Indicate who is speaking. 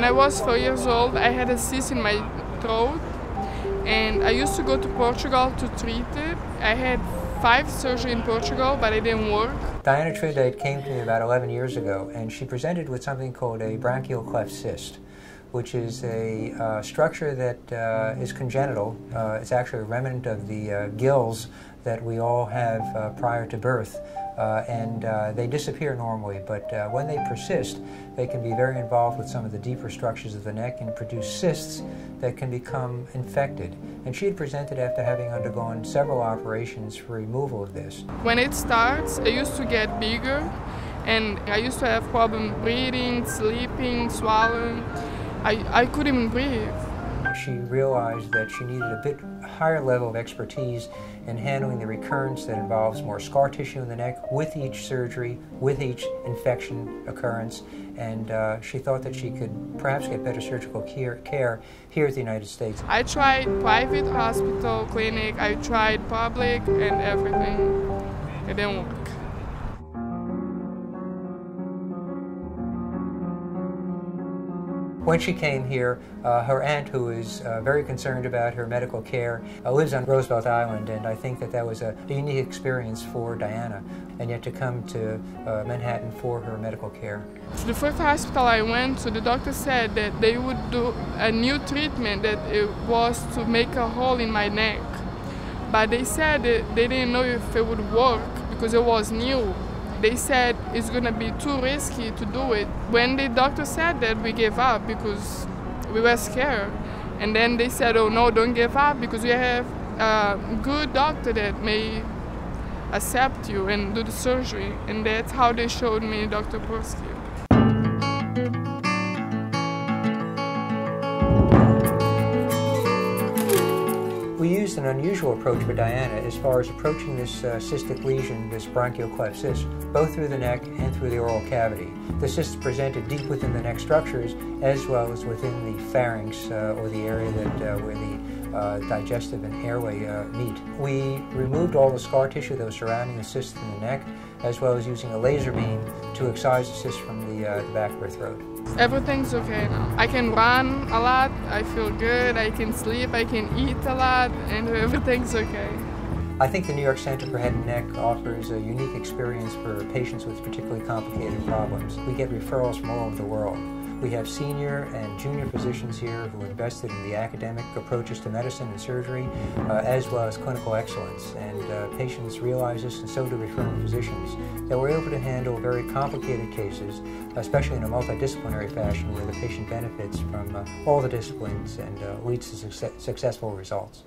Speaker 1: When I was 4 years old, I had a cyst in my throat, and I used to go to Portugal to treat it. I had 5 surgeries in Portugal, but it didn't work.
Speaker 2: Diana Trindade came to me about 11 years ago, and she presented with something called a branchial cleft cyst, which is a structure that is congenital. It's actually a remnant of the gills that we all have prior to birth, and they disappear normally, but when they persist, they can be very involved with some of the deeper structures of the neck and produce cysts that can become infected. And she had presented after having undergone several operations for removal of this.
Speaker 1: When it starts, it used to get bigger, and I used to have problems breathing, sleeping, swallowing. I couldn't even breathe.
Speaker 2: She realized that she needed a bit higher level of expertise in handling the recurrence that involves more scar tissue in the neck with each surgery, with each infection occurrence, and she thought that she could perhaps get better surgical care here in the United States.
Speaker 1: I tried private hospital, clinic, I tried public and everything. It didn't work.
Speaker 2: When she came here, her aunt, who is very concerned about her medical care, lives on Roosevelt Island, and I think that that was a unique experience for Diana, and yet to come to Manhattan for her medical care.
Speaker 1: The first hospital I went to, the doctor said that they would do a new treatment, that it was to make a hole in my neck. But they said that they didn't know if it would work because it was new. They said it's going to be too risky to do it. When the doctor said that, we gave up because we were scared. And then they said, oh no, don't give up because we have a good doctor that may accept you and do the surgery. And that's how they showed me Dr. Persky.
Speaker 2: We used an unusual approach for Diana as far as approaching this cystic lesion, this branchial cleft cyst, both through the neck and through the oral cavity. The cyst is presented deep within the neck structures as well as within the pharynx, or the area that where the digestive and airway meet. We removed all the scar tissue that was surrounding the cyst in the neck, as well as using a laser beam to excise the cyst from the back of her throat.
Speaker 1: Everything's okay now. I can run a lot, I feel good, I can sleep, I can eat a lot, and everything's okay.
Speaker 2: I think the New York Center for Head and Neck offers a unique experience for patients with particularly complicated problems. We get referrals from all over the world. We have senior and junior physicians here who invested in the academic approaches to medicine and surgery, as well as clinical excellence. And patients realize this, and so do referring physicians, that we're able to handle very complicated cases, especially in a multidisciplinary fashion where the patient benefits from all the disciplines and leads to successful results.